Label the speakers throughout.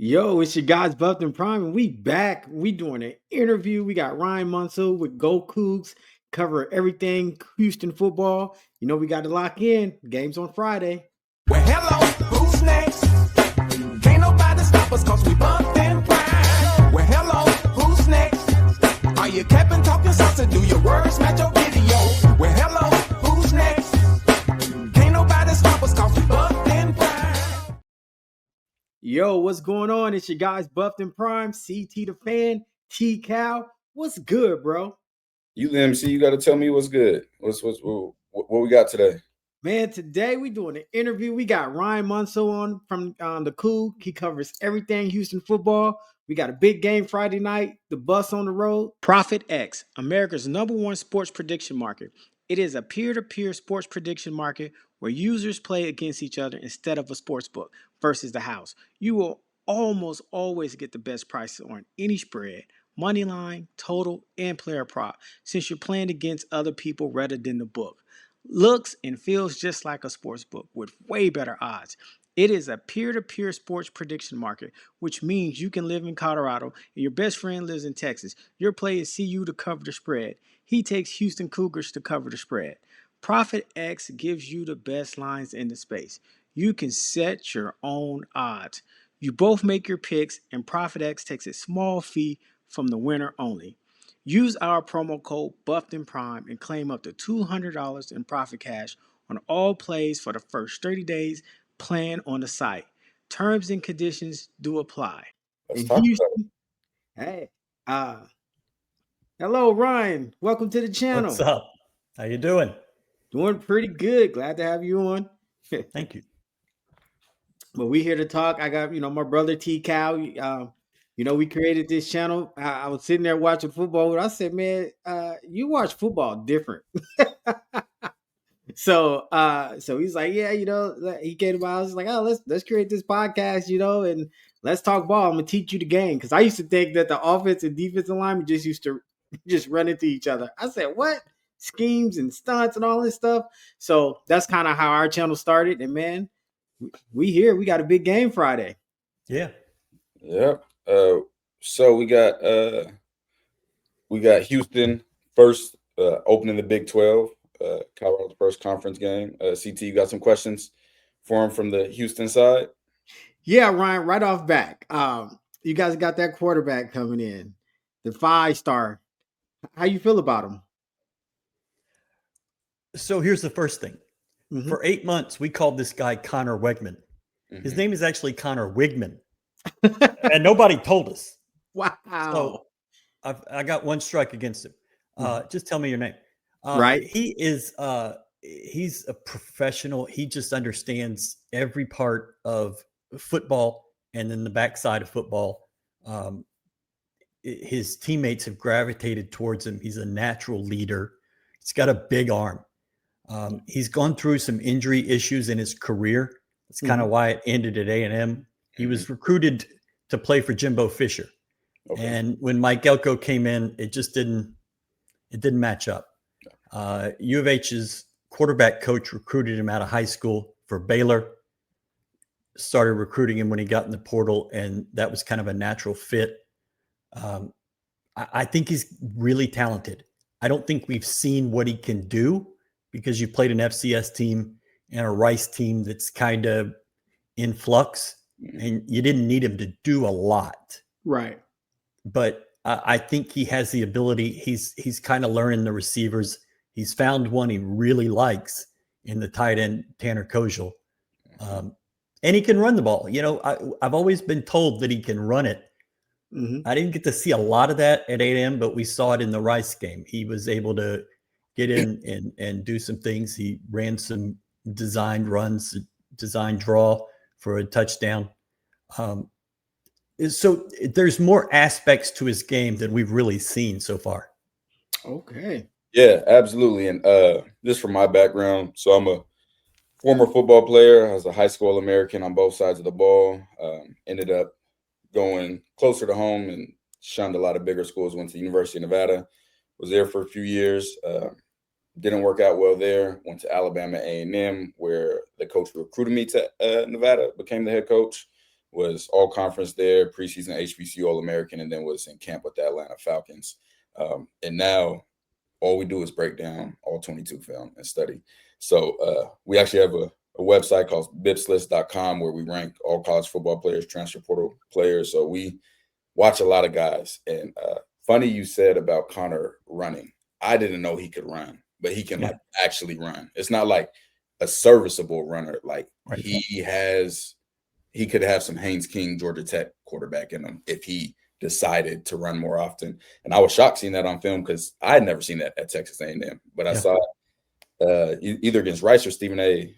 Speaker 1: Yo, it's your guys Buffed and Prime, and we back. We doing an interview. We got Ryan Monceaux with Go Coogs, cover everything Houston football. You know we got to lock in. Games on Friday.
Speaker 2: Well, hello, who's next? Can't nobody stop us cause we bumped and prime. Well, hello, who's next? Are you capping, talking salsa? Do your words match your video? Well, hello, who's next? Can't nobody stop us cause we bumped and prime.
Speaker 1: Yo, what's going on? It's your guys Buffed and Prime, CT the Fan, T Cal. What's good, bro?
Speaker 3: You the MC, you got to tell me what's good. What we got today?
Speaker 1: Man, today we doing an interview. We got Ryan Monceaux on from the Cool. He covers everything Houston football. We got a big game Friday night, the bus on the road. Profit X, America's #1 sports prediction market. It is a peer-to-peer sports prediction market where users play against each other instead of a sports book versus the house. You will almost always get the best prices on any spread, money line, total, and player prop since you're playing against other people rather than the book. Looks and feels just like a sports book with way better odds. It is a peer-to-peer sports prediction market, which means you can live in Colorado and your best friend lives in Texas. Your players see you to cover the spread. He takes Houston Cougars to cover the spread. Profit X gives you the best lines in the space. You can set your own odds. You both make your picks, and Profit X takes a small fee from the winner only. Use our promo code BuffedandPrime and claim up to $200 in profit cash on all plays for the first 30 days playing on the site. Terms and conditions do apply.
Speaker 3: Let's talk about it.
Speaker 1: Hey, hello Ryan. Welcome to the channel.
Speaker 4: What's up? How you doing?
Speaker 1: Doing pretty good. Glad to have you on.
Speaker 4: Thank you.
Speaker 1: But we here to talk. I got my brother T Cal. We created this channel. I was sitting there watching football. I said, man, you watch football different. So he's like, yeah, he came to my house. He's like, oh, let's create this podcast, and let's talk ball. I'm gonna teach you the game because I used to think that the offense and defensive linemen just used to just run into each other. I said, what? Schemes and stunts and all this stuff. So that's kind of how our channel started. And man, we got a big game Friday.
Speaker 4: Yeah.
Speaker 3: Yep. So we got Houston first opening the Big 12. Colorado's first conference game. CT, you got some questions for him from the Houston side?
Speaker 1: Yeah, Ryan, right off back. You guys got that quarterback coming in, the 5-star. How you feel about him?
Speaker 4: So here's the first thing. Mm-hmm. For 8 months, we called this guy Connor Wegman. Mm-hmm. His name is actually Connor Wigman. And nobody told us.
Speaker 1: Wow.
Speaker 4: So I got one strike against him. Just tell me your name.
Speaker 1: Right.
Speaker 4: He's a professional. He just understands every part of football and then the backside of football. His teammates have gravitated towards him. He's a natural leader. He's got a big arm. He's gone through some injury issues in his career. That's kind of why it ended at A&M. He was recruited to play for Jimbo Fisher. Okay. And when Mike Elko came in, it didn't match up. U of H's quarterback coach recruited him out of high school for Baylor, started recruiting him when he got in the portal, and that was kind of a natural fit. I think he's really talented. I don't think we've seen what he can do because you played an FCS team and a Rice team that's kind of in flux, and you didn't need him to do a lot.
Speaker 1: Right.
Speaker 4: But I think he has the ability. He's kind of learning the receivers. He's found one he really likes in the tight end, Tanner Koziel. And he can run the ball. I've always been told that he can run it. Mm-hmm. I didn't get to see a lot of that at A&M, but we saw it in the Rice game. He was able to get in and do some things. He ran some designed runs, designed draw for a touchdown. So there's more aspects to his game than we've really seen so far.
Speaker 1: Okay.
Speaker 3: Yeah, absolutely. And just from my background, so I'm a former football player. I was a high school American on both sides of the ball. Ended up going closer to home and shunned a lot of bigger schools. Went to the University of Nevada. Was there for a few years. Didn't work out well there. Went to Alabama A&M, where the coach recruited me to Nevada, became the head coach. was all conference there, preseason HBCU All-American, and then was in camp with the Atlanta Falcons. And now all we do is break down all 22 film and study. So we actually have a website called bipslist.com where we rank all college football players, transfer portal players. So we watch a lot of guys. And funny you said about Connor running. I didn't know he could run, but he can like actually run. It's not like a serviceable runner. Like he could have some Haynes King, Georgia Tech quarterback in him if he decided to run more often. And I was shocked seeing that on film because I had never seen that at Texas A&M. But I saw either against Rice or Stephen A.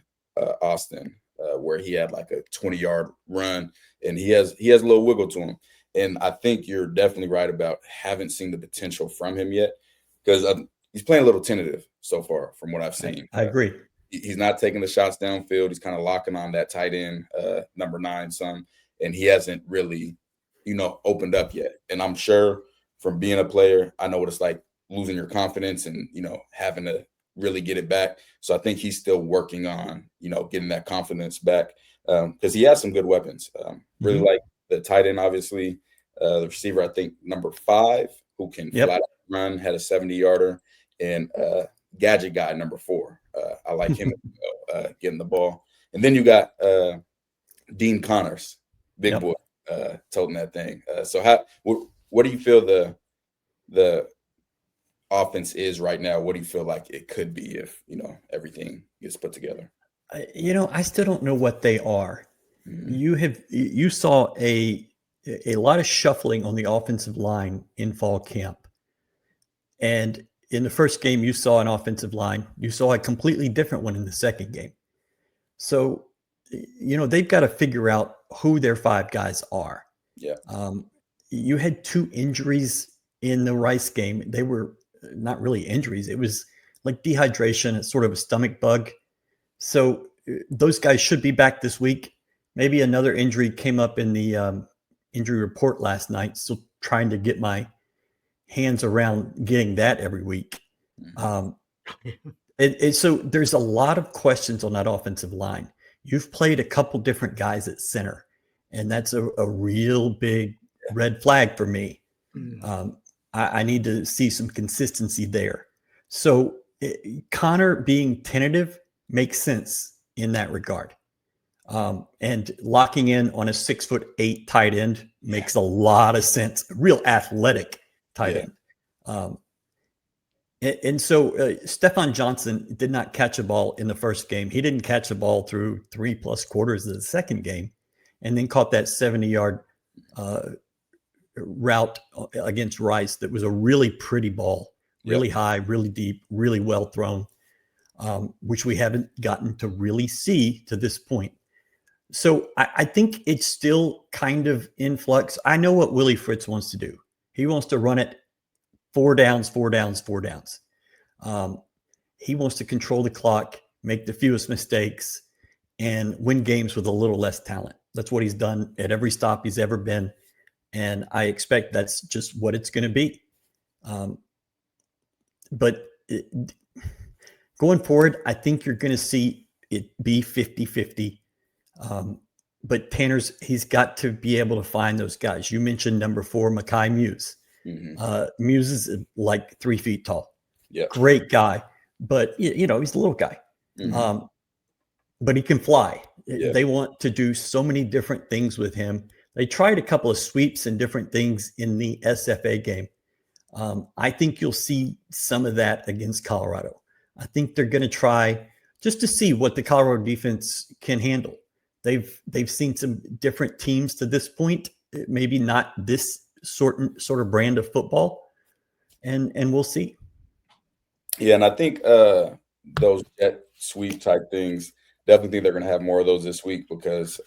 Speaker 3: Austin, where he had like a 20-yard run, and he has a little wiggle to him. And I think you're definitely right about haven't seen the potential from him yet because he's playing a little tentative so far from what I've seen.
Speaker 4: I agree.
Speaker 3: He's not taking the shots downfield. He's kind of locking on that tight end, number 9 some, and he hasn't really, opened up yet. And I'm sure from being a player, I know what it's like losing your confidence and, having to really get it back. So I think he's still working on, getting that confidence back because he has some good weapons. Really like the tight end, obviously. The receiver, I think, number 5, who can flat run, had a 70-yarder, and gadget guy, number 4. I like him getting the ball. And then you got Dean Connors, big boy, toting that thing. So what do you feel the offense is right now? What do you feel like it could be if, everything gets put together?
Speaker 4: I still don't know what they are. You saw a lot of shuffling on the offensive line in fall camp. And in the first game, you saw an offensive line. You saw a completely different one in the second game. So, they've got to figure out who their 5 guys are.
Speaker 3: Yeah.
Speaker 4: You had 2 injuries in the Rice game. They were not really injuries. It was like dehydration. It's sort of a stomach bug. So those guys should be back this week. Maybe another injury came up in the injury report last night. Still trying to get my hands around getting that every week. So there's a lot of questions on that offensive line. You've played a couple different guys at center, and that's a real big red flag for me. I need to see some consistency there. So Connor being tentative makes sense in that regard. And locking in on a 6'8" tight end makes a lot of sense. Real athletic tight end. And so Stephon Johnson did not catch a ball in the first game. He didn't catch a ball through 3+ quarters of the second game, and then caught that 70-yard route against Rice. That was a really pretty ball, really high, really deep, really well thrown, which we haven't gotten to really see to this point. So I think it's still kind of in flux. I know what Willie Fritz wants to do. He wants to run it 4 downs, 4 downs, 4 downs. He wants to control the clock, make the fewest mistakes, and win games with a little less talent. That's what he's done at every stop he's ever been. And I expect that's just what it's going to be. But going forward, I think you're going to see it be 50-50. But he's got to be able to find those guys. You mentioned number 4, Mekhi Muse. Muse is like 3 feet tall.
Speaker 3: Yeah.
Speaker 4: Great guy. But, he's a little guy. But he can fly. Yeah. They want to do so many different things with him. They tried a couple of sweeps and different things in the SFA game. I think you'll see some of that against Colorado. I think they're going to try just to see what the Colorado defense can handle. They've seen some different teams to this point, maybe not this sort of brand of football, and we'll see.
Speaker 3: Yeah, and I think those jet sweep type things, definitely think they're going to have more of those this week because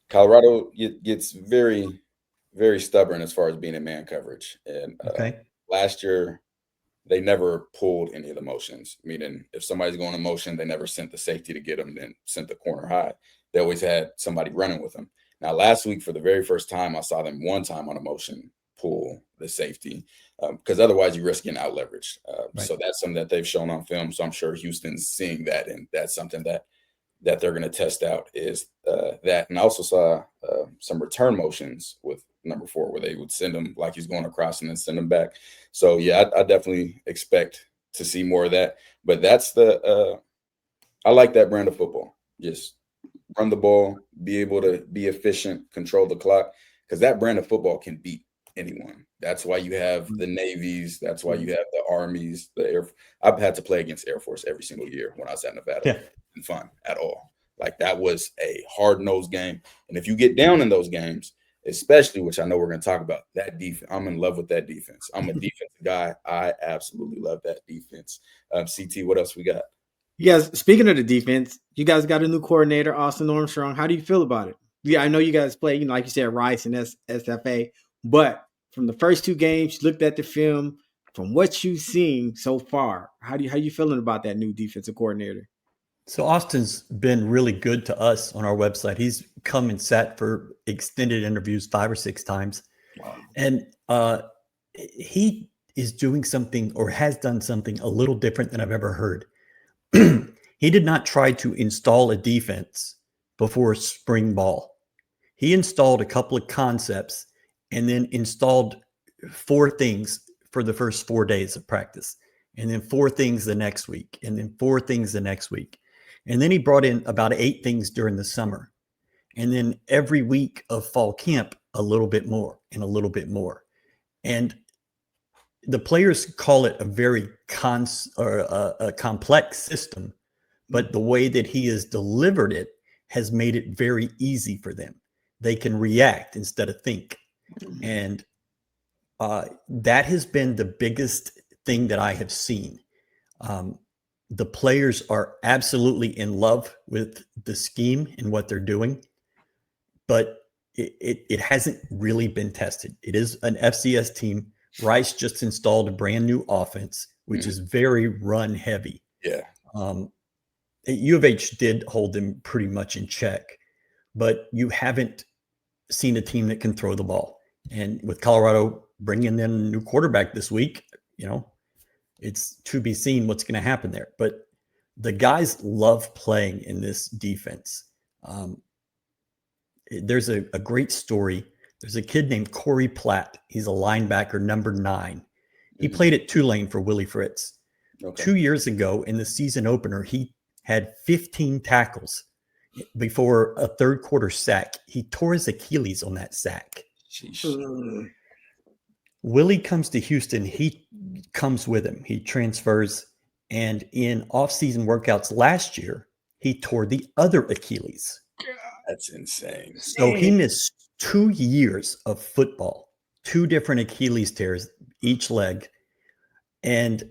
Speaker 3: Colorado gets very, very stubborn as far as being in man coverage. And last year, they never pulled any of the motions, meaning if somebody's going in motion, they never sent the safety to get them, then sent the corner high. They always had somebody running with them. Now, last week, for the very first time, I saw them one time on a motion pull the safety because otherwise you risk getting out leveraged. So that's something that they've shown on film. So I'm sure Houston's seeing that, and that's something that that they're going to test out is that. And I also saw some return motions with number 4 where they would send him like he's going across and then send him back. So, yeah, I definitely expect to see more of that. But that's I like that brand of football. Just run the ball, be able to be efficient, control the clock, because that brand of football can beat anyone. That's why you have the Navies. That's why you have the Armies, the Air. I've had to play against Air Force every single year when I was at Nevada.
Speaker 4: Yeah.
Speaker 3: And fun at all. Like that was a hard-nosed game. And if you get down in those games, especially, which I know we're going to talk about, that defense, I'm in love with that defense. I'm a defensive guy. I absolutely love that defense. CT, what else we got?
Speaker 1: Yes, speaking of the defense, you guys got a new coordinator, Austin Armstrong. How do you feel about it? Yeah, I know you guys play, like you said, Rice and SFA, but from the first 2 games, you looked at the film, from what you've seen so far, how you feeling about that new defensive coordinator?
Speaker 4: So Austin's been really good to us on our website. He's come and sat for extended interviews 5 or 6 times.
Speaker 3: Wow.
Speaker 4: And he is doing something or has done something a little different than I've ever heard. He did not try to install a defense before spring ball. He installed a couple of concepts and then installed 4 things for the first 4 days of practice, and then 4 things the next week, and then 4 things the next week. And then he brought in about 8 things during the summer. And then every week of fall camp, a little bit more and a little bit more. And the players call it a very a complex system, but the way that he has delivered it has made it very easy for them. They can react instead of think. And that has been the biggest thing that I have seen. The players are absolutely in love with the scheme and what they're doing, but it hasn't really been tested. It is an FCS team. Rice just installed a brand new offense, which is very run heavy.
Speaker 3: Yeah.
Speaker 4: U of H did hold them pretty much in check, but you haven't seen a team that can throw the ball. And with Colorado bringing in a new quarterback this week, it's to be seen what's going to happen there. But the guys love playing in this defense. There's a great story. There's a kid named Corey Platt. He's a linebacker, number 9. He played at Tulane for Willie Fritz. Okay. 2 years ago in the season opener, he had 15 tackles before a third quarter sack. He tore his Achilles on that sack. Willie comes to Houston. He comes with him. He transfers. And in off-season workouts last year, he tore the other Achilles.
Speaker 3: That's insane.
Speaker 4: So he missed 2 years of football, 2 different Achilles tears, each leg, and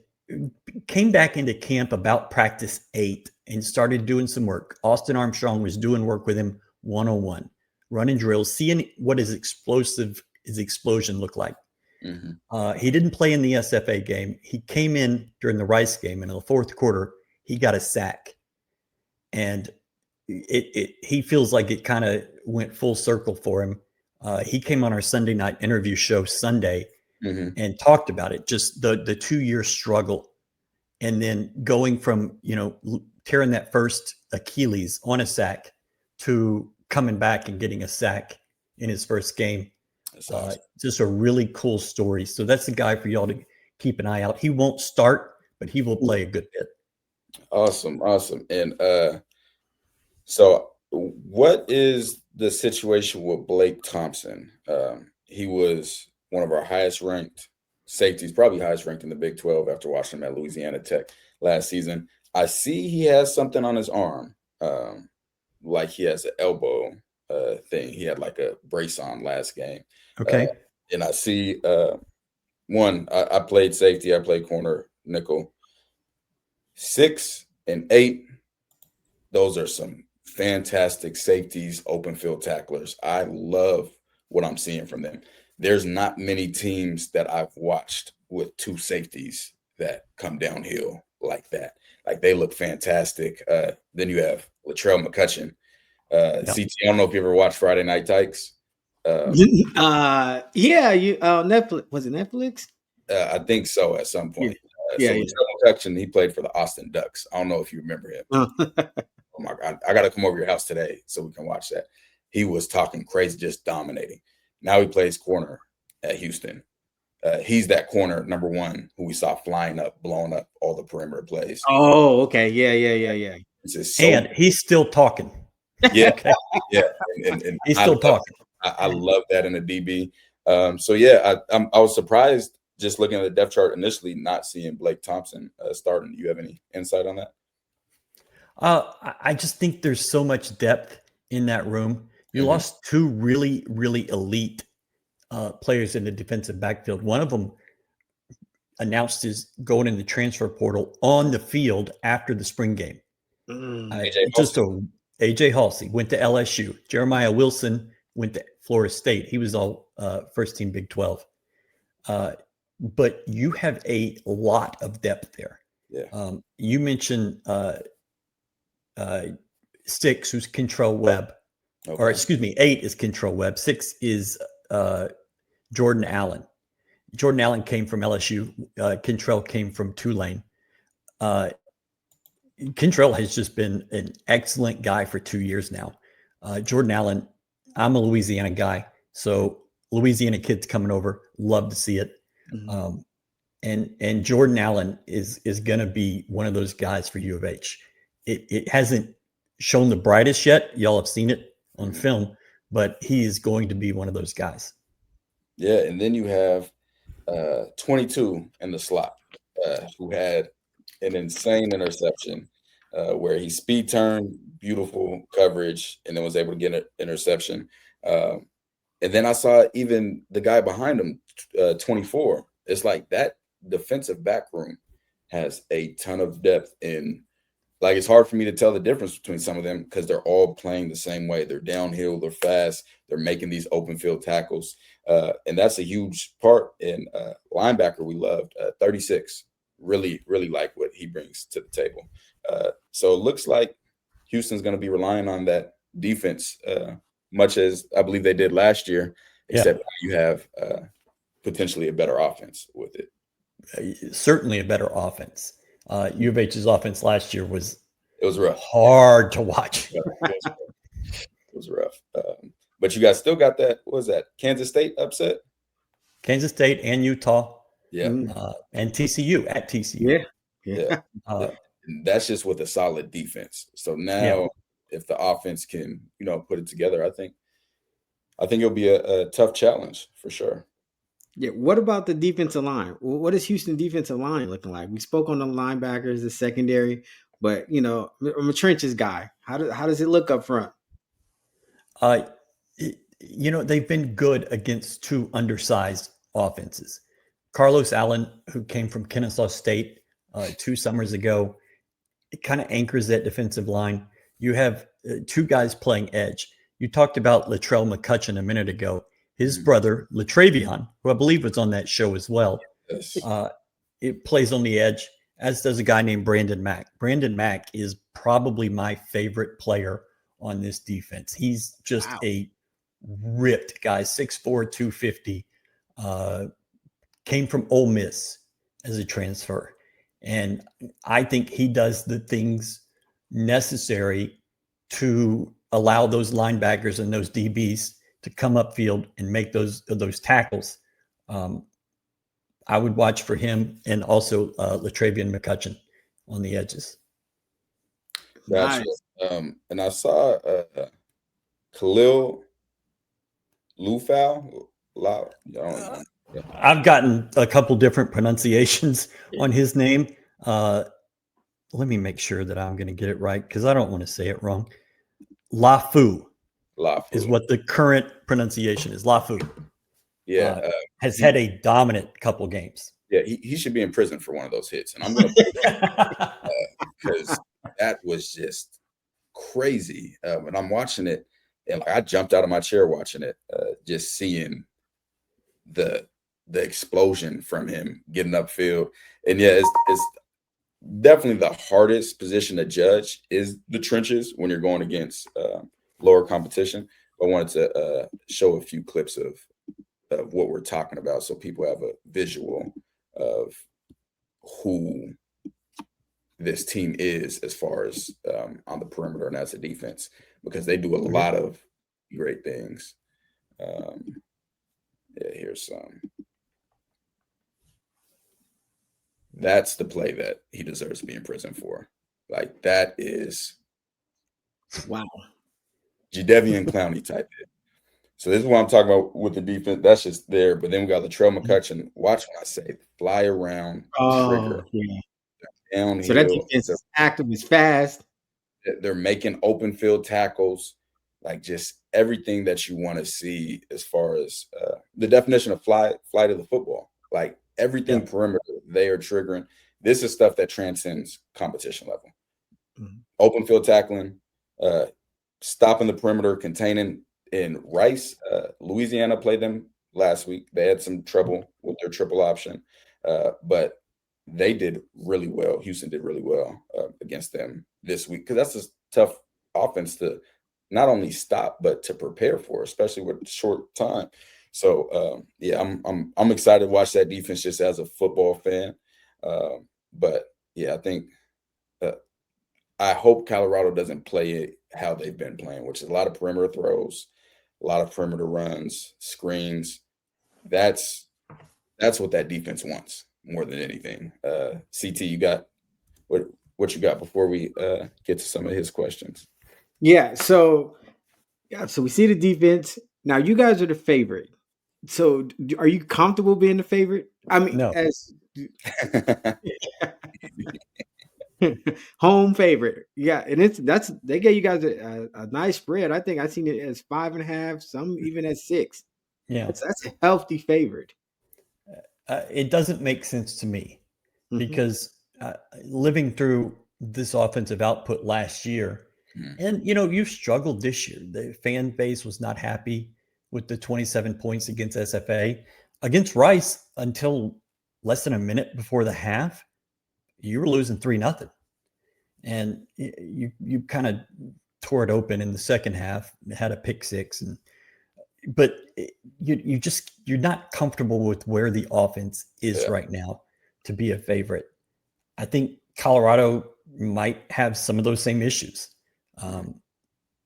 Speaker 4: came back into camp about practice 8 and started doing some work. Austin Armstrong was doing work with him one-on-one, running drills, seeing what his explosion looked like. He didn't play in the SFA game. He came in during the Rice game, and in the fourth quarter, he got a sack. And he feels like it kind of went full circle for him. He came on our Sunday night interview show Sunday and talked about it, just the 2-year struggle. And then going from, tearing that first Achilles on a sack to coming back and getting a sack in his first game. Awesome. Just a really cool story. So that's the guy for y'all to keep an eye out. He won't start, but he will play a good bit.
Speaker 3: Awesome. And so what is the situation with Blake Thompson? He was one of our highest ranked safeties, probably highest ranked in the Big 12 after watching him at Louisiana Tech last season. I see he has something on his arm, like he has an elbow thing. He had like a brace on last game.
Speaker 4: Okay.
Speaker 3: And I see I played safety, I played corner, nickel. 6 and 8, those are some fantastic safeties, open field tacklers. I love what I'm seeing from them. There's not many teams that I've watched with 2 safeties that come downhill like that. Like they look fantastic. Then you have Latrell McCutcheon. CT, I don't know if you ever watched Friday Night Tykes.
Speaker 1: Netflix. Was it Netflix?
Speaker 3: I think so at some point.
Speaker 1: Latrell
Speaker 3: McCutcheon, he played for the Austin Ducks. I don't know if you remember him. oh my God, I got to come over your house today so we can watch that. He was talking crazy, just dominating. Now he plays corner at Houston. He's that corner, number one, who we saw flying up, blowing up all the perimeter plays.
Speaker 1: Oh, okay. Yeah.
Speaker 3: It's just so,
Speaker 4: And he's still talking.
Speaker 3: yeah,
Speaker 4: Okay.
Speaker 3: yeah. And
Speaker 4: He's still talking.
Speaker 3: I love that in a DB. So yeah, I was surprised just looking at the depth chart initially, not seeing Blake Thompson starting. Do you have any insight on that?
Speaker 4: I just think there's so much depth in that room. You lost two really, really elite players in the defensive backfield. One of them announced his going in the transfer portal on the field after the spring game. AJ Halsey went to LSU. Jeremiah Wilson went to Florida State. He was all first team Big 12. But you have a lot of depth there.
Speaker 3: Yeah.
Speaker 4: You mentioned six, who's Kentrell Webb, or excuse me, 8 is Kentrell Webb. 6 is Jordan Allen. Jordan Allen came from LSU. Kentrell came from Tulane. Kentrell has just been an excellent guy for 2 years now. Jordan Allen, I'm a Louisiana guy, so Louisiana kids coming over, love to see it. And Jordan Allen is going to be one of those guys for U of H. It hasn't shown the brightest yet. Y'all have seen it on film, but he is going to be one of those guys.
Speaker 3: Yeah, and then you have 22 in the slot, who had an insane interception where he speed turned, beautiful coverage, and then was able to get an interception. And then I saw even the guy behind him, 24. It's like that defensive back room has a ton of depth in. Like, it's hard for me to tell the difference between some of them because they're all playing the same way. They're downhill, they're fast, they're making these open field tackles. And that's a huge part in linebacker we loved, 36. Really, really like what he brings to the table. So it looks like Houston's going to be relying on that defense much as I believe they did last year, except you have potentially a better offense with it.
Speaker 4: Certainly a better offense. U of H's offense last year was
Speaker 3: rough,
Speaker 4: hard to watch.
Speaker 3: It was rough. But you guys still got that. What was that? Kansas State upset?
Speaker 4: Kansas State and Utah.
Speaker 3: Yeah.
Speaker 4: And TCU at TCU.
Speaker 3: Yeah. That's just with a solid defense. So now if the offense can, put it together, I think it'll be a tough challenge for sure.
Speaker 1: Yeah. What about the defensive line? What is Houston defensive line looking like? We spoke on the linebackers, the secondary, but I'm a trenches guy. How does it look up front?
Speaker 4: They've been good against two undersized offenses. Carlos Allen, who came from Kennesaw State 2 summers ago, it kind of anchors that defensive line. You have 2 guys playing edge. You talked about Latrell McCutcheon a minute ago. His brother, Latravion, who I believe was on that show as well, it plays on the edge, as does a guy named Brandon Mack. Brandon Mack is probably my favorite player on this defense. He's just a ripped guy, 6'4", 250, came from Ole Miss as a transfer. And I think he does the things necessary to allow those linebackers and those DBs to come upfield and make those tackles. I would watch for him and also Latravion McCutcheon on the edges.
Speaker 3: Gotcha. And I saw Khalil Lufau.
Speaker 4: I've gotten a couple different pronunciations on his name. Let me make sure that I'm going to get it right because I don't want to say it wrong. Lafu is what the current pronunciation is. Lafu.
Speaker 3: Yeah.
Speaker 4: Has had a dominant couple games.
Speaker 3: Yeah, he should be in prison for one of those hits. And I'm going to because that was just crazy. When I'm watching it, and I jumped out of my chair watching it, just seeing the explosion from him getting upfield. And yeah, it's definitely the hardest position to judge is the trenches when you're going against lower competition. I wanted to show a few clips of what we're talking about so people have a visual of who this team is as far as on the perimeter and as a defense, because they do a lot of great things. Here's some. That's the play that he deserves to be in prison for. Like, that is
Speaker 1: wow.
Speaker 3: Jadeveon Clowney type hit. So this is what I'm talking about with the defense. That's just there. But then we got Latrell McCutcheon. Watch when I say fly around trigger.
Speaker 1: Yeah.
Speaker 3: Downhill.
Speaker 1: So that defense is active, is fast.
Speaker 3: They're making open field tackles, like just everything that you want to see as far as the definition of flight of the football. Like everything perimeter, they are triggering. This is stuff that transcends competition level. Mm-hmm. Open field tackling, stopping the perimeter, containing. In Rice, Louisiana played them last week. They had some trouble with their triple option, but they did really well. Houston did really well against them this week, because that's a tough offense to not only stop but to prepare for, especially with short time. So I'm excited to watch that defense just as a football fan. But yeah, I think I hope Colorado doesn't play it how they've been playing, which is a lot of perimeter throws, a lot of perimeter runs, screens. That's what that defense wants more than anything. CT, you got what you got before we get to some of his questions?
Speaker 1: Yeah, so we see the defense. Now you guys are the favorite. So are you comfortable being the favorite? I mean,
Speaker 4: no.
Speaker 1: As home favorite. Yeah, and they gave you guys a nice spread. I think I've seen it as 5.5, some even at 6.
Speaker 4: Yeah,
Speaker 1: that's a healthy favorite.
Speaker 4: It doesn't make sense to me because living through this offensive output last year, and you struggled this year. The fan base was not happy with the 27 points against SFA. Against Rice, until less than a minute before the half, you were losing 3-0, and you kind of tore it open in the second half. Had a pick six, but you're not comfortable with where the offense is right now to be a favorite. I think Colorado might have some of those same issues.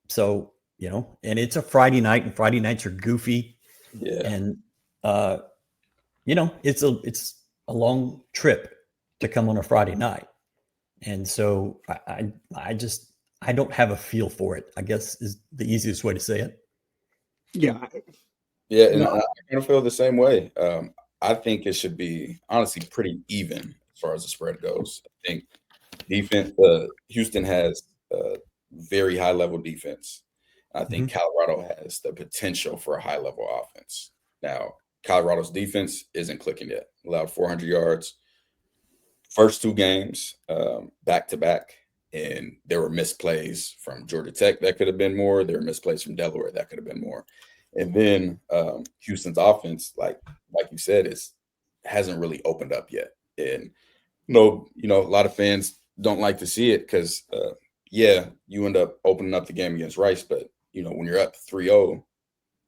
Speaker 4: So and it's a Friday night, and Friday nights are goofy.
Speaker 3: Yeah,
Speaker 4: and it's a long trip to come on a Friday night. And so I don't have a feel for it, I guess, is the easiest way to say it.
Speaker 1: Yeah.
Speaker 3: Yeah, and I kind of feel the same way. I think it should be honestly pretty even as far as the spread goes. I think defense, Houston has very high level defense. I think Colorado has the potential for a high level offense. Now, Colorado's defense isn't clicking yet. Allowed 400 yards. First 2 games back to back, and there were misplays from Georgia Tech that could have been more. There were misplays from Delaware that could have been more. And then Houston's offense, like you said, hasn't really opened up yet. And a lot of fans don't like to see it because you end up opening up the game against Rice, but when you're up 3-0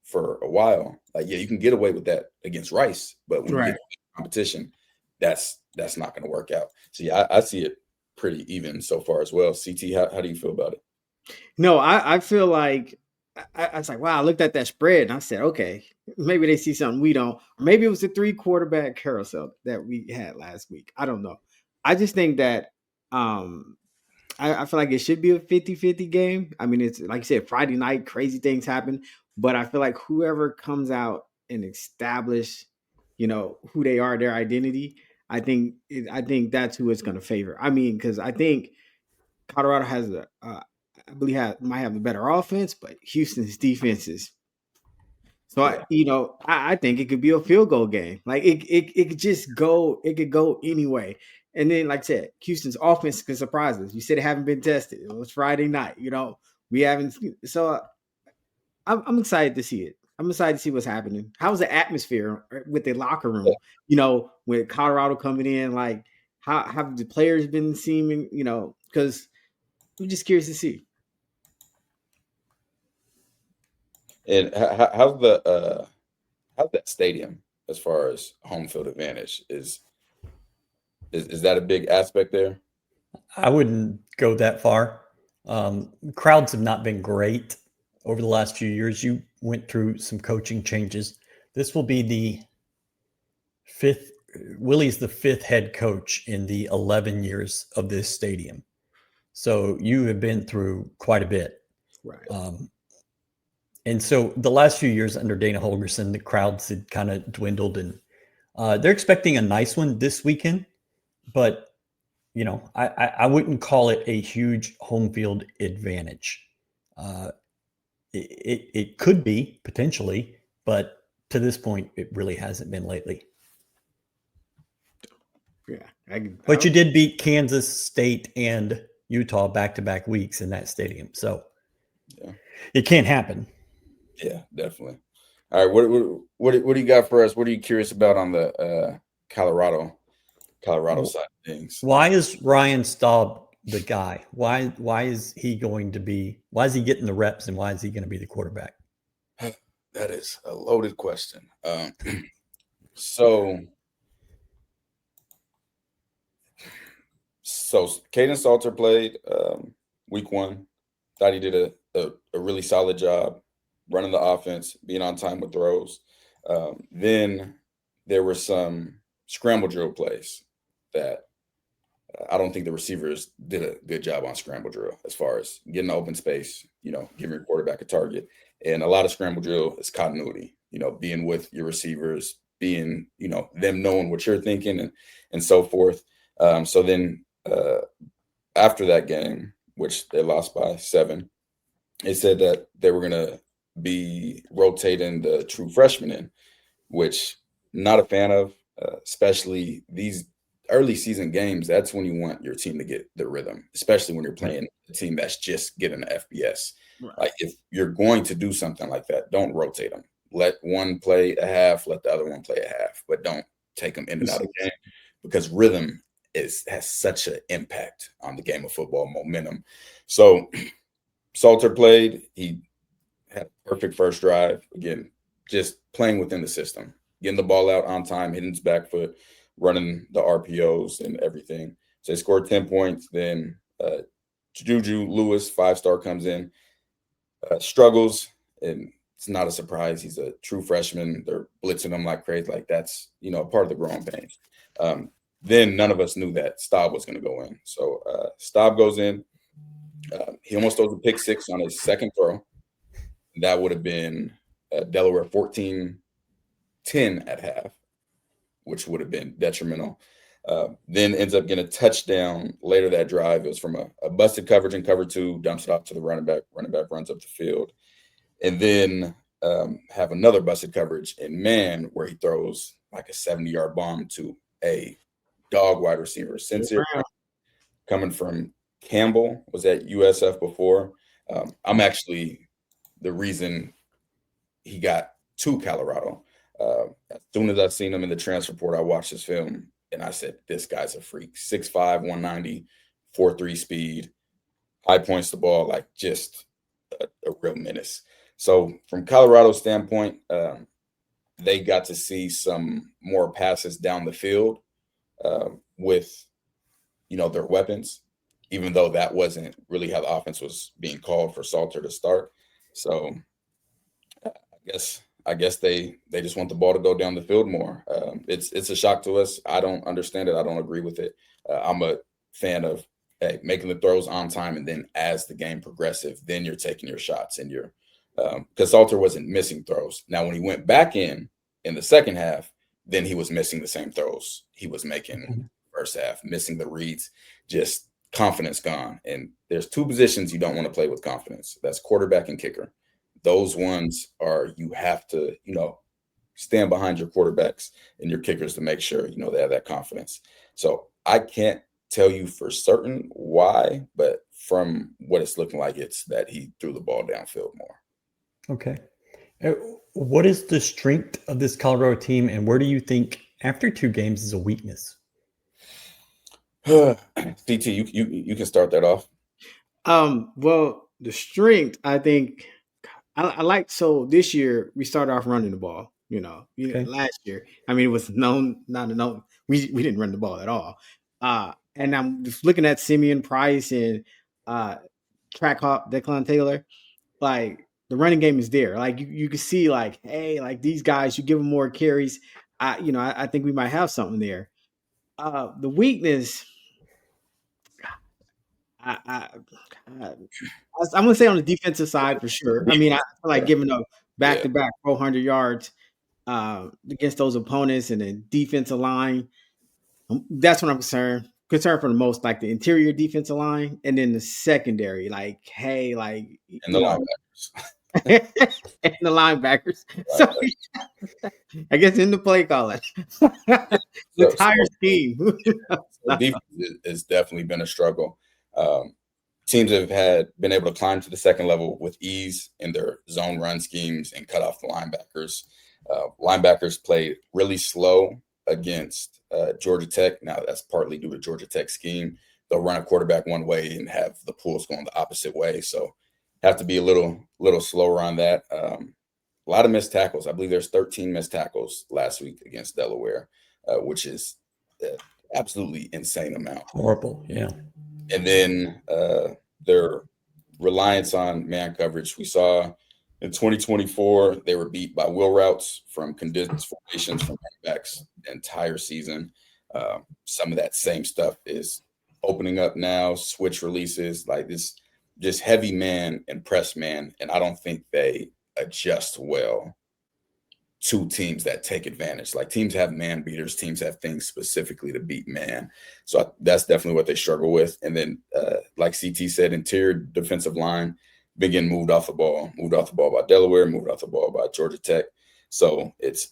Speaker 3: for a while, you can get away with that against Rice, but when you get competition, that's not going to work out. So I see it pretty even so far as well. CT, how do you feel about it?
Speaker 1: No, I feel like I was like, wow, I looked at that spread and I said, okay, maybe they see something we don't. Or maybe it was the 3 quarterback carousel that we had last week. I don't know. I just think that I feel like it should be a 50-50 game. I mean, it's like you said, Friday night, crazy things happen. But I feel like whoever comes out and establish, who they are, their identity, I think that's who it's going to favor. I mean, because I think Colorado has I believe might have a better offense, but Houston's defense is. So I think it could be a field goal game. Like it could just go. It could go anyway. And then, like I said, Houston's offense can surprise us. You said it haven't been tested. It was Friday night. We haven't. So I'm excited to see it. I'm excited to see what's happening. How's the atmosphere with the locker room? With Colorado coming in, like how have the players been seeming? Because I'm just curious to see.
Speaker 3: And how's that stadium as far as home field advantage? Is that a big aspect there?
Speaker 4: I wouldn't go that far. Crowds have not been great over the last few years. You went through some coaching changes. This will be the fifth. Willie's the fifth head coach in the 11 years of this stadium. So you have been through quite a bit.
Speaker 1: Right.
Speaker 4: And so the last few years under Dana Holgerson, the crowds had kind of dwindled, and they're expecting a nice one this weekend. But, I wouldn't call it a huge home field advantage. It could be potentially, but to this point, it really hasn't been lately.
Speaker 1: Yeah.
Speaker 4: But you did beat Kansas State and Utah back-to-back weeks in that stadium. So it can't happen.
Speaker 3: Yeah, definitely. All right, what do you got for us? What are you curious about on the Colorado side of things?
Speaker 4: Why is Ryan Staub the guy? Why is he getting the reps, and why is he going to be the quarterback?
Speaker 3: That is a loaded question. So Caden Salter played week 1. Thought he did a really solid job running the offense, being on time with throws. Then there were some scramble drill plays that I don't think the receivers did a good job on scramble drill as far as getting the open space, giving your quarterback a target. And a lot of scramble drill is continuity, being with your receivers, being, them knowing what you're thinking and so forth. So then after that game, which they lost by 7, they said that they were going to be rotating the true freshmen in, which not a fan of, especially these early season games. That's when you want your team to get the rhythm, especially when you're playing a team that's just getting the FBS. Right. Like if you're going to do something like that, don't rotate them. Let one play a half, let the other one play a half, but don't take them in and out of the game, because rhythm has such an impact on the game of football, momentum. So Salter played. He had a perfect first drive. Again, just playing within the system, getting the ball out on time, hitting his back foot, running the RPOs and everything. So they scored 10 points. Then Juju Lewis, 5-star, comes in, struggles, and it's not a surprise. He's a true freshman. They're blitzing him like crazy. Like that's, part of the growing pains. Then none of us knew that Staub was going to go in. So Staub goes in. He almost throws a pick 6 on his second throw. That would have been Delaware 14-10 at half, which would have been detrimental. Then ends up getting a touchdown later that drive. It was from a busted coverage in cover 2, dumps it off to the running back. Running back runs up the field. And then have another busted coverage in man where he throws like a 70-yard bomb to a dog wide receiver. Sincere, coming from Campbell, was at USF before. I'm actually the reason he got to Colorado. As soon as I seen him in the transfer portal, I watched his film and I said, this guy's a freak. 6'5", 190, 4.3 speed, high points the ball, like just a real menace. So from Colorado's standpoint, they got to see some more passes down the field with, their weapons, even though that wasn't really how the offense was being called for Salter to start. So I guess they just want the ball to go down the field more. It's a shock to us. I don't understand it. I don't agree with it. I'm a fan of making the throws on time, and then as the game progresses, then you're taking your shots, and you're because Salter wasn't missing throws. Now, when he went back in the second half, then he was missing the same throws he was making first half, missing the reads, just confidence gone. And there's 2 positions you don't want to play with confidence. That's quarterback and kicker. Those ones are, you have to, stand behind your quarterbacks and your kickers to make sure, they have that confidence. So I can't tell you for certain why, but from what it's looking like, it's that he threw the ball downfield more.
Speaker 4: Okay. What is the strength of this Colorado team, and where do you think after 2 games is a weakness?
Speaker 3: CT, you can start that off.
Speaker 1: Well, the strength, I think, I like. So this year we started off running the ball. Last year, I mean, it was not known. We didn't run the ball at all. And I'm just looking at Simeon Price and track hop Declan Taylor. Like the running game is there. Like you can see, like, hey, like these guys, you give them more carries. I think we might have something there. The weakness, I, I, I I'm gonna say on the defensive side for sure. I mean, I feel like
Speaker 3: Yeah.
Speaker 1: giving up back
Speaker 3: Yeah.
Speaker 1: to back 400 yards against those opponents and then defensive line. That's what I'm concerned. Concerned for the most, like the interior defensive line, and then the secondary. Like, hey, like
Speaker 3: And the linebackers.
Speaker 1: and the linebackers. So
Speaker 3: Linebackers.
Speaker 1: I guess in the play calling, the
Speaker 3: So,
Speaker 1: entire scheme.
Speaker 3: defense has definitely been a struggle. Teams have been able to climb to the second level with ease in their zone run schemes and cut off the linebackers. Linebackers played really slow against Georgia Tech. Now that's partly due to Georgia Tech's scheme. They'll run a quarterback one way and have the pools going the opposite way. So have to be a little slower on that. A lot of missed tackles. I believe there's 13 missed tackles last week against Delaware, which is absolutely insane amount.
Speaker 4: Horrible, yeah.
Speaker 3: And then their reliance on man coverage. We saw in 2024, they were beat by wheel routes from condensed formations from running backs the entire season. Some of that same stuff is opening up now, switch releases, like this, just heavy man and press man. And I don't think they adjust well to teams that take advantage. Like teams have man beaters, teams have things specifically to beat man. So that's definitely what they struggle with. And then, like CT said, interior defensive line been getting moved off the ball by Delaware, moved off the ball by Georgia Tech. So it's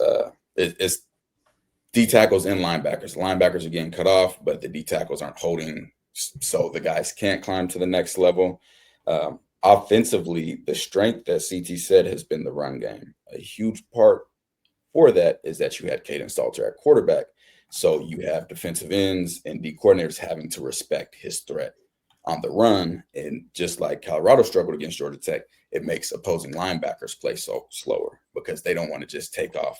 Speaker 3: D tackles and linebackers. Linebackers are getting cut off, but the D tackles aren't holding, so the guys can't climb to the next level. Offensively, the strength that CT said has been the run game. A huge part for that is that you had Caden Salter at quarterback. So you have defensive ends and D coordinators having to respect his threat on the run. And just like Colorado struggled against Georgia Tech, it makes opposing linebackers play so slower because they don't want to just take off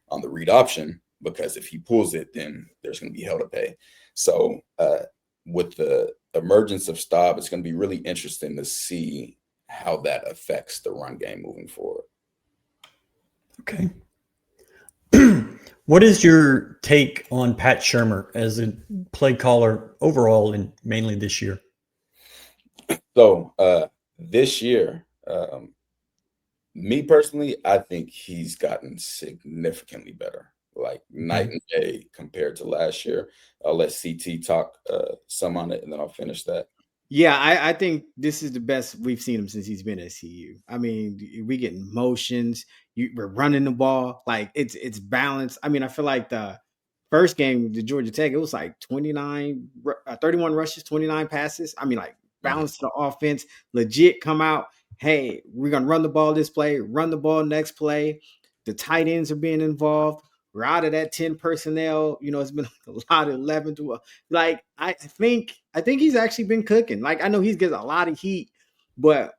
Speaker 3: on the read option, because if he pulls it, then there's going to be hell to pay. So with the emergence of Staub, it's going to be really interesting to see how that affects the run game moving forward.
Speaker 4: Okay. What is your take on Pat Shurmur as a play caller overall and mainly this year?
Speaker 3: So this year, me personally, I think he's gotten significantly better, like night and day compared to last year. I'll let CT talk some on it, and then I'll finish that.
Speaker 1: Yeah, I think this is the best we've seen him since he's been at CU. I mean, we getting motions. We're running the ball. Like it's balanced. I mean, I feel like the first game, the Georgia Tech, it was like 31 rushes, 29 passes. I mean, like balance the offense, legit come out. Hey, we're going to run the ball this play, run the ball next play. The tight ends are being involved. We're out of that 10 personnel. You know, it's been a lot of 11 to like, I think he's actually been cooking. Like, I know he's getting a lot of heat, but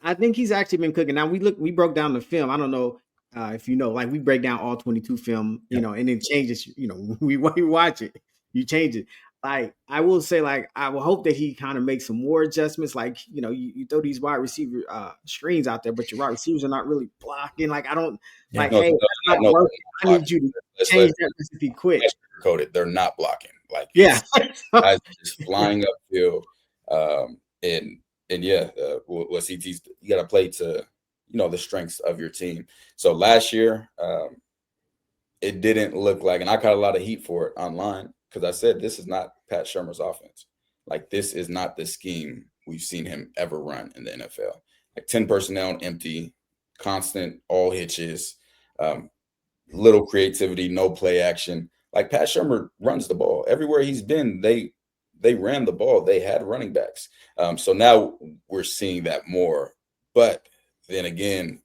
Speaker 1: I think he's actually been cooking. Now we broke down the film. I don't know if you know, like we break down all 22 film, you know, and then changes, you know, we watch it, you change it. Like, I will say, like, I will hope that he kind of makes some more adjustments. Like, you know, you throw these wide receiver screens out there, but your wide receivers are not really blocking. Like, I don't like, hey, that's not working. I need you to change that recipe quick.
Speaker 3: Coded, they're not blocking. Like,
Speaker 1: yeah,
Speaker 3: guys just flying upfield. And yeah, what CT's, you got to play to, you know, the strengths of your team. So last year, it didn't look like, and I caught a lot of heat for it online, because I said, this is not Pat Shurmur's offense. Like, this is not the scheme we've seen him ever run in the NFL. Like 10 personnel empty, constant, all hitches, little creativity, no play action. Like, Pat Shurmur runs the ball. Everywhere he's been, they ran the ball. They had running backs. So now we're seeing that more. But then again,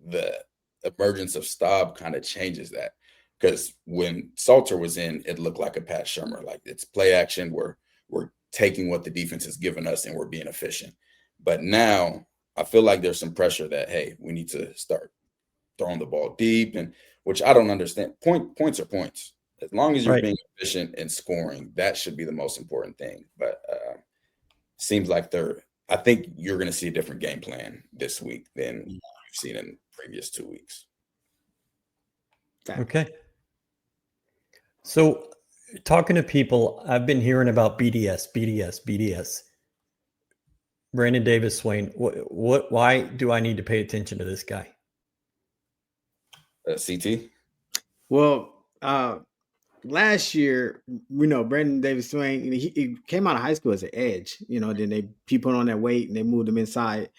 Speaker 3: the emergence of Staub kind of changes that. Because when Salter was in, it looked like a Pat Shurmur. Like, it's play action. We're taking what the defense has given us and we're being efficient. But now I feel like there's some pressure that, hey, we need to start throwing the ball deep, and which I don't understand. Points are points. As long as you're
Speaker 4: Right.
Speaker 3: being efficient and scoring, that should be the most important thing. But seems like I think you're going to see a different game plan this week than you've seen in previous 2 weeks.
Speaker 4: Okay. So, talking to people, I've been hearing about BDS. Brandon Davis Swain. Why do I need to pay attention to this guy?
Speaker 3: CT?
Speaker 1: Well, last year, Brandon Davis Swain, he came out of high school as an edge. Then he put on that weight and they moved him inside.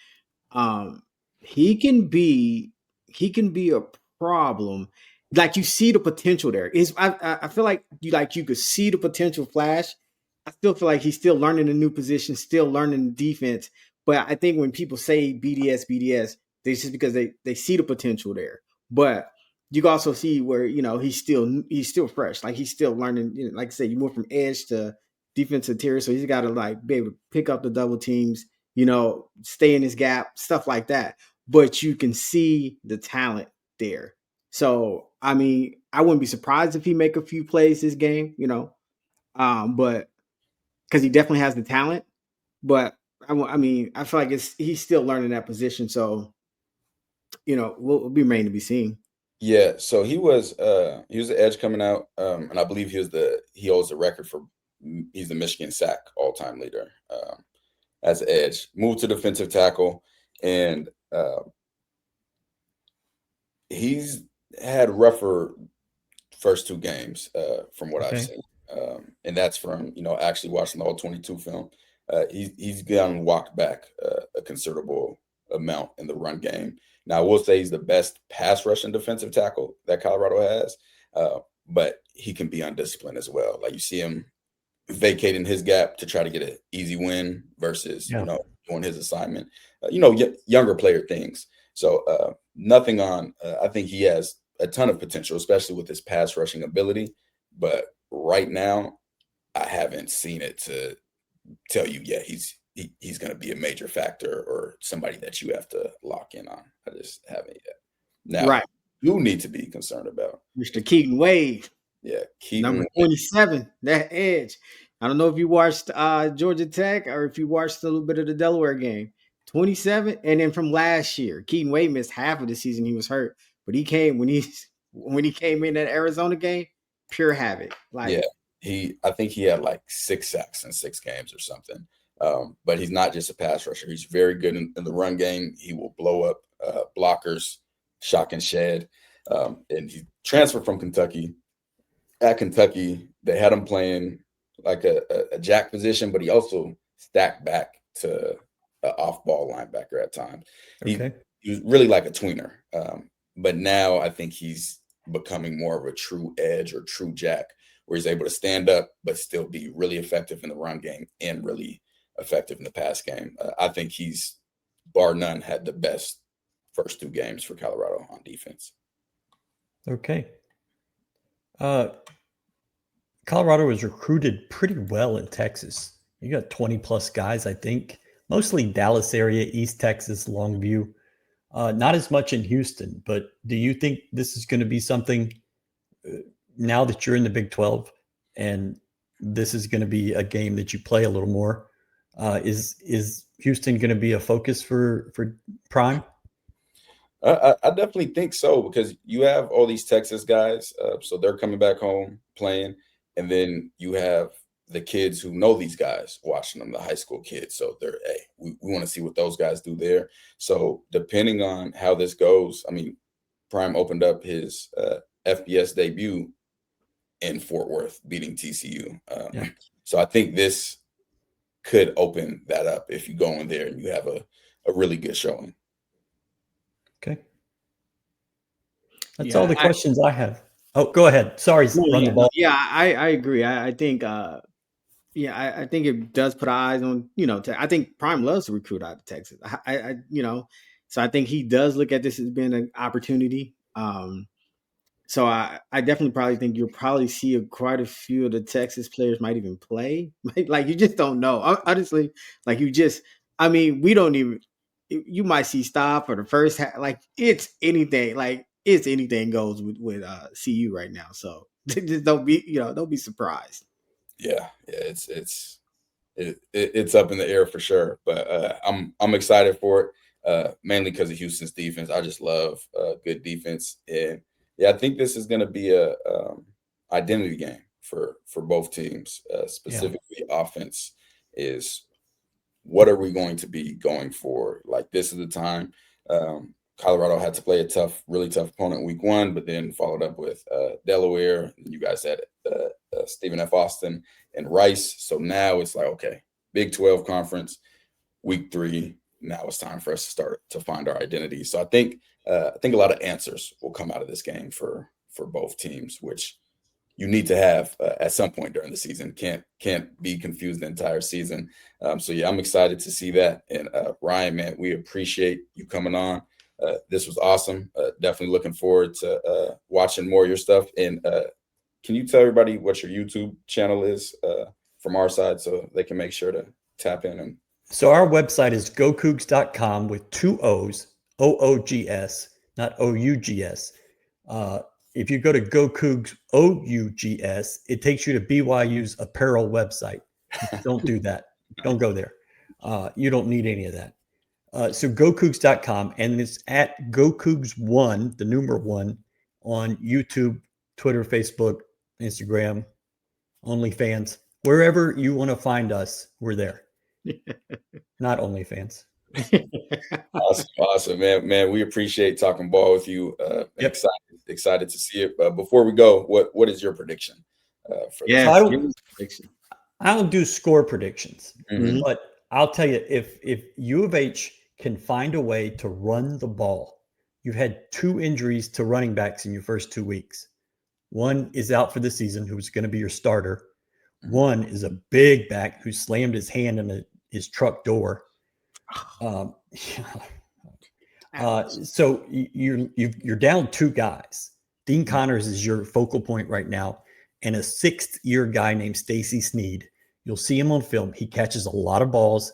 Speaker 1: Um, he can be a problem. Like you see the potential there. I feel like you could see the potential flash. I still feel like he's still learning a new position, still learning defense. But I think when people say BDS, it's just because they see the potential there. But you can also see where he's still fresh. Like he's still learning. Like I said, you move from edge to defensive tier, so he's got to like be able to pick up the double teams. Stay in his gap, stuff like that. But you can see the talent there. So I mean, I wouldn't be surprised if he make a few plays this game. But because he definitely has the talent. But I mean, I feel like he's still learning that position. So we'll be remain to be seen.
Speaker 3: Yeah, so he was the edge coming out, and I believe he holds the record for he's the Michigan sack all-time leader as edge. Moved to defensive tackle, and he's had rougher first 2 games from what I've seen, and that's from actually watching the all 22 film. He's gotten walked back a considerable amount in the run game. Now, I will say he's the best pass rushing defensive tackle that Colorado has, but he can be undisciplined as well. Like you see him vacating his gap to try to get an easy win versus doing his assignment. Younger player things. So nothing on. I think he has a ton of potential, especially with his pass rushing ability. But right now, I haven't seen it to tell you, he's going to be a major factor or somebody that you have to lock in on. I just haven't yet. Now,
Speaker 1: right.
Speaker 3: You need to be concerned about
Speaker 1: Mr. Keaton Wade.
Speaker 3: Yeah, Keaton
Speaker 1: Number
Speaker 3: Wade.
Speaker 1: 27, that edge. I don't know if you watched Georgia Tech or if you watched a little bit of the Delaware game. 27, and then from last year, Keaton Wade missed half of the season. He was hurt, but he came when he came in that Arizona game, pure havoc.
Speaker 3: I think he had like 6 sacks in 6 games or something. But he's not just a pass rusher. He's very good in the run game. He will blow up blockers, shock and shed. And he transferred from Kentucky. At Kentucky, they had him playing like a jack position, but he also stacked back to an off-ball linebacker at times.
Speaker 4: Okay.
Speaker 3: He was really like a tweener. But now I think he's becoming more of a true edge or true jack, where he's able to stand up but still be really effective in the run game and really effective in the pass game. I think he's, bar none, had the best first 2 games for Colorado on defense.
Speaker 4: Okay. Colorado was recruited pretty well in Texas. You got 20 plus guys, I think, mostly Dallas area, East Texas, Longview. Not as much in Houston, but do you think this is going to be something now that you're in the Big 12 and this is going to be a game that you play a little more? Is Houston going to be a focus for Prime?
Speaker 3: I definitely think so, because you have all these Texas guys, so they're coming back home playing, and then you have the kids who know these guys watching them, the high school kids. So we want to see what those guys do there. So depending on how this goes, I mean, Prime opened up his FBS debut in Fort Worth, beating TCU. So I think this could open that up if you go in there and you have a really good showing.
Speaker 4: Okay. That's all the questions I have. Oh, go ahead. Sorry, run the ball.
Speaker 1: Yeah, I agree. I think I think it does put eyes on, I think Prime loves to recruit out of Texas. So I think he does look at this as being an opportunity. So I definitely probably think you'll probably see quite a few of the Texas players might even play. Like you just don't know. Honestly, we don't even, you might see Staff for the first half. Like it's anything. Like it's anything goes with CU right now. So just don't be surprised.
Speaker 3: Yeah, it's up in the air for sure. But I'm excited for it, mainly because of Houston's defense. I just love good defense, and yeah, I think this is going to be a identity game for both teams. Specifically, offense is what are we going to be going for? Like this is the time. Colorado had to play a really tough opponent week 1, but then followed up with Delaware. And you guys had Stephen F. Austin and Rice. So now it's like, okay, Big 12 conference, week 3. Now it's time for us to start to find our identity. So I think a lot of answers will come out of this game for both teams, which you need to have at some point during the season. Can't be confused the entire season. So yeah, I'm excited to see that. And Ryan, man, we appreciate you coming on. This was awesome. Definitely looking forward to watching more of your stuff. And can you tell everybody what your YouTube channel is from our side so they can make sure to tap in? And
Speaker 4: so our website is gocoogs.com with 2 O's, OOGS, not OUGS. If you go to GoCoogs OUGS, it takes you to BYU's apparel website. Don't do that. Don't go there. You don't need any of that. So gocoogs.com, and it's at gocoogs1, the numeral 1, on YouTube, Twitter, Facebook, Instagram, OnlyFans, wherever you want to find us, we're there. Not OnlyFans.
Speaker 3: Awesome, man. We appreciate talking ball with you. Yep. Excited to see it. Before we go, what is your prediction for this?
Speaker 4: So I don't do score predictions, but I'll tell you, if U of H can find a way to run the ball, you've had 2 injuries to running backs in your first 2 weeks. One is out for the season, who's going to be your starter. One is a big back who slammed his hand in his truck door. So you're down 2 guys. Dean Connors is your focal point right now, and a 6th-year guy named Stacy Sneed. You'll see him on film. He catches a lot of balls,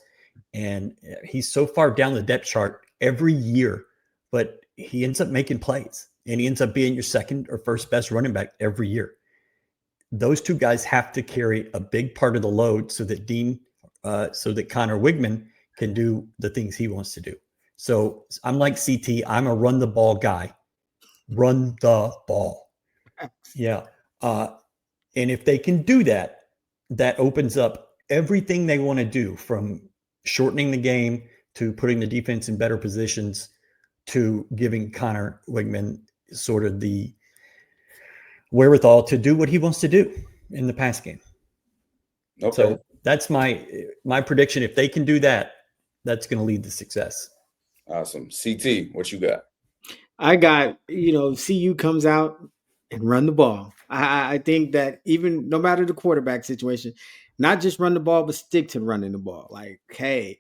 Speaker 4: and he's so far down the depth chart every year, but he ends up making plays, and he ends up being your second or first best running back every year. Those 2 guys have to carry a big part of the load so that Connor Wigman can do the things he wants to do. So I'm like CT. I'm a run the ball guy. Run the ball. Yeah. And if they can do that, that opens up everything they want to do, from shortening the game to putting the defense in better positions to giving Connor Wigman sort of the wherewithal to do what he wants to do in the pass game. Okay. So that's my prediction. If they can do that, that's going to lead to success.
Speaker 3: Awesome. CT, what you got?
Speaker 1: I got, CU comes out and run the ball. I think that even no matter the quarterback situation, not just run the ball, but stick to running the ball. Like, hey,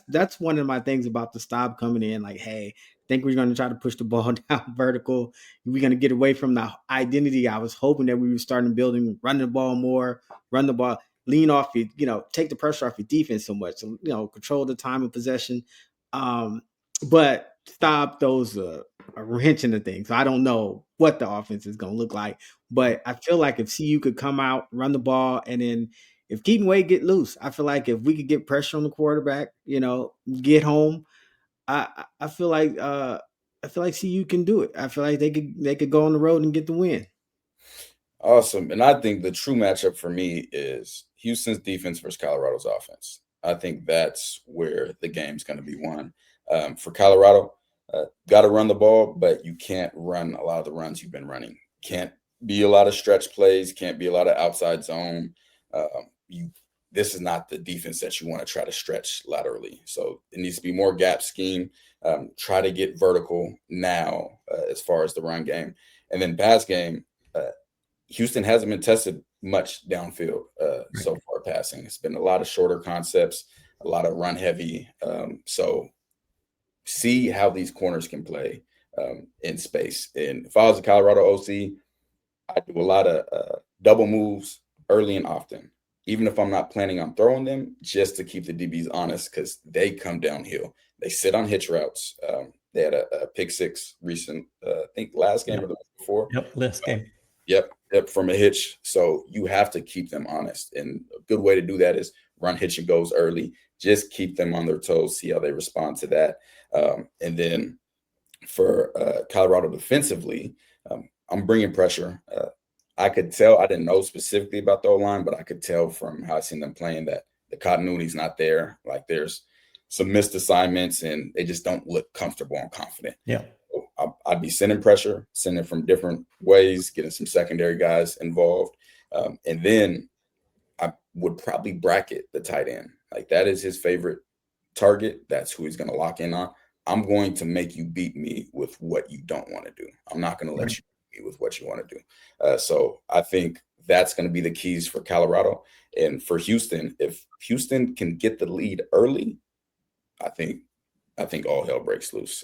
Speaker 1: that's one of my things about the stop coming in. Like, hey, I think we're going to try to push the ball down vertical. We're going to get away from the identity I was hoping that we were starting building, run the ball more, run the ball, lean off your, take the pressure off your defense so much, control the time of possession. But stop those a wrench in the thing. So I don't know what the offense is going to look like, but I feel like if CU could come out, run the ball, and then if Keaton Wade get loose, I feel like if we could get pressure on the quarterback, get home, I feel like CU can do it. I feel like they could go on the road and get the win.
Speaker 3: Awesome. And I think the true matchup for me is Houston's defense versus Colorado's offense. I think that's where the game's going to be won. For Colorado, got to run the ball, but you can't run a lot of the runs you've been running. Can't be a lot of stretch plays, can't be a lot of outside zone. This is not the defense that you want to try to stretch laterally. So it needs to be more gap scheme. Try to get vertical now as far as the run game. And then pass game, Houston hasn't been tested much downfield so far passing. It's been a lot of shorter concepts, a lot of run heavy. So see how these corners can play in space. And if I was a Colorado OC, I do a lot of double moves early and often, even if I'm not planning on throwing them, just to keep the DBs honest, because they come downhill. They sit on hitch routes. They had a pick six recent, I think last game or the week before.
Speaker 4: Yep, last game.
Speaker 3: Yep, from a hitch. So you have to keep them honest. And a good way to do that is run hitch and goes early. Just keep them on their toes, see how they respond to that. And then for Colorado defensively, I'm bringing pressure. I could tell, I didn't know specifically about the O-line, but I could tell from how I seen them playing that the continuity's not there. Like there's some missed assignments and they just don't look comfortable and confident.
Speaker 4: Yeah.
Speaker 3: So I'd be sending pressure, sending from different ways, getting some secondary guys involved. And then I would probably bracket the tight end. Like that is his favorite target. That's who he's going to lock in on. I'm going to make you beat me with what you don't want to do. I'm not going to let you beat me with what you want to do. So I think that's going to be the keys for Colorado. And for Houston, if Houston can get the lead early, I think all hell breaks loose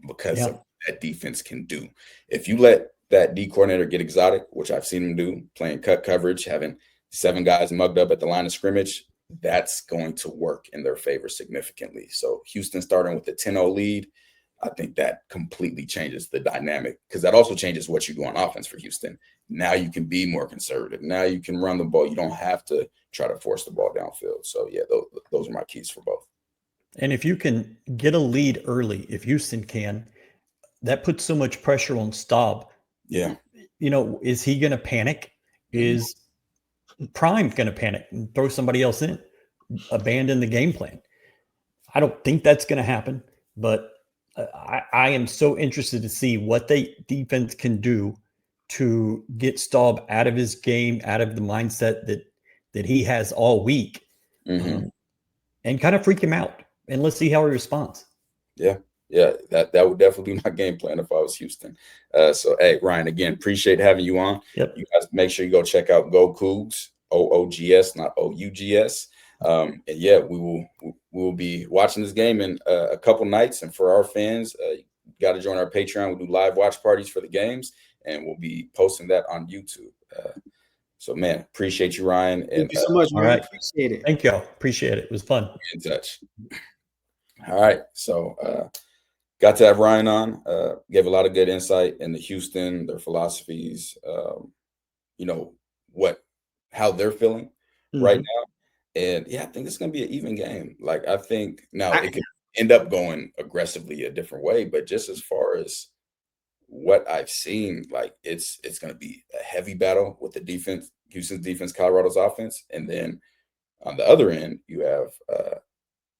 Speaker 3: because of what that defense can do. If you let that D coordinator get exotic, which I've seen him do, playing cut coverage, having 7 guys mugged up at the line of scrimmage, that's going to work in their favor significantly. So Houston starting with the 10-0 lead, I think that completely changes the dynamic because that also changes what you do on offense for Houston. Now you can be more conservative. Now you can run the ball. You don't have to try to force the ball downfield. So, yeah, those are my keys for both.
Speaker 4: And if you can get a lead early, if Houston can, that puts so much pressure on Staub.
Speaker 3: Yeah.
Speaker 4: Is he going to panic? Is Prime going to panic and throw somebody else in, abandon the game plan? I don't think that's going to happen, but I am so interested to see what the defense can do to get Staub out of his game, out of the mindset that he has all week, and kind of freak him out. And let's see how he responds. Yeah, that would definitely be my game plan if I was Houston. So, hey, Ryan, again, appreciate having you on. Yep. You guys make sure you go check out Go Coogs, OOGS, not OUGS. And yeah, we will be watching this game in a couple nights. And for our fans, you got to join our Patreon. We'll do live watch parties for the games, and we'll be posting that on YouTube. So, man, appreciate you, Ryan. And,
Speaker 1: thank you so much, man.
Speaker 4: All right.
Speaker 1: Appreciate it.
Speaker 4: Thank you. Appreciate it. It was fun.
Speaker 3: In touch. All right. So, got to have Ryan on. Gave a lot of good insight into Houston, their philosophies, how they're feeling right now. And, yeah, I think it's going to be an even game. Like, I think now it could end up going aggressively a different way. But just as far as what I've seen, like, it's going to be a heavy battle with the defense, Houston's defense, Colorado's offense. And then on the other end, you have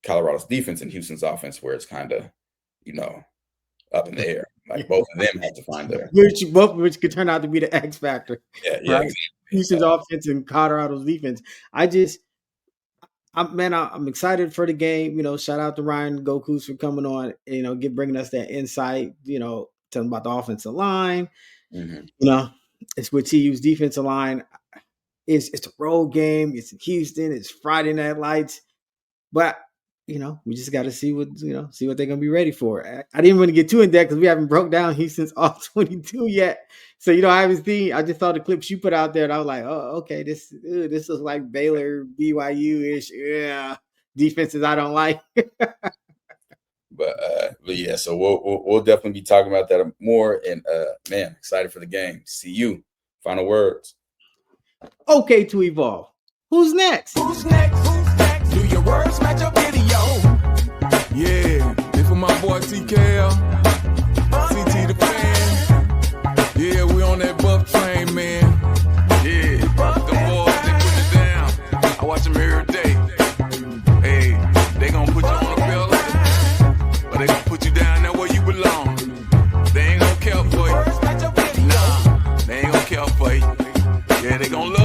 Speaker 3: Colorado's defense and Houston's offense, where it's kind of, up in the air. Like both of them have to find their
Speaker 1: which could turn out to be the X factor.
Speaker 3: Yeah,
Speaker 1: right?
Speaker 3: Exactly.
Speaker 1: Houston's offense and Colorado's defense. I'm excited for the game. Shout out to Ryan Gokus for coming on. Bringing us that insight. Telling about the offensive line. It's with TU's defensive line. It's a road game. It's in Houston. It's Friday Night Lights. But we just got to see what they're gonna be ready for. I didn't want to get too in depth because we haven't broke down Houston's all 22 yet. So I haven't seen. I just saw the clips you put out there, and I was like, oh, okay, this looks like Baylor, BYU ish. Yeah, defenses I don't like.
Speaker 3: But yeah, so we'll definitely be talking about that more. And man, excited for the game. See you. Final words.
Speaker 1: Okay, to evolve. Who's next?
Speaker 2: Who's next? Do your words match your video? Yeah, this for my boy TKL, CT the fan. Yeah, we on that buff train, man. Yeah, the boys, they put it down. I watch them every day. Hey, they gonna put you on a belt, but they gonna put you down there where you belong. They ain't gonna care for you. Nah, they ain't gonna care for you. Yeah, they gonna love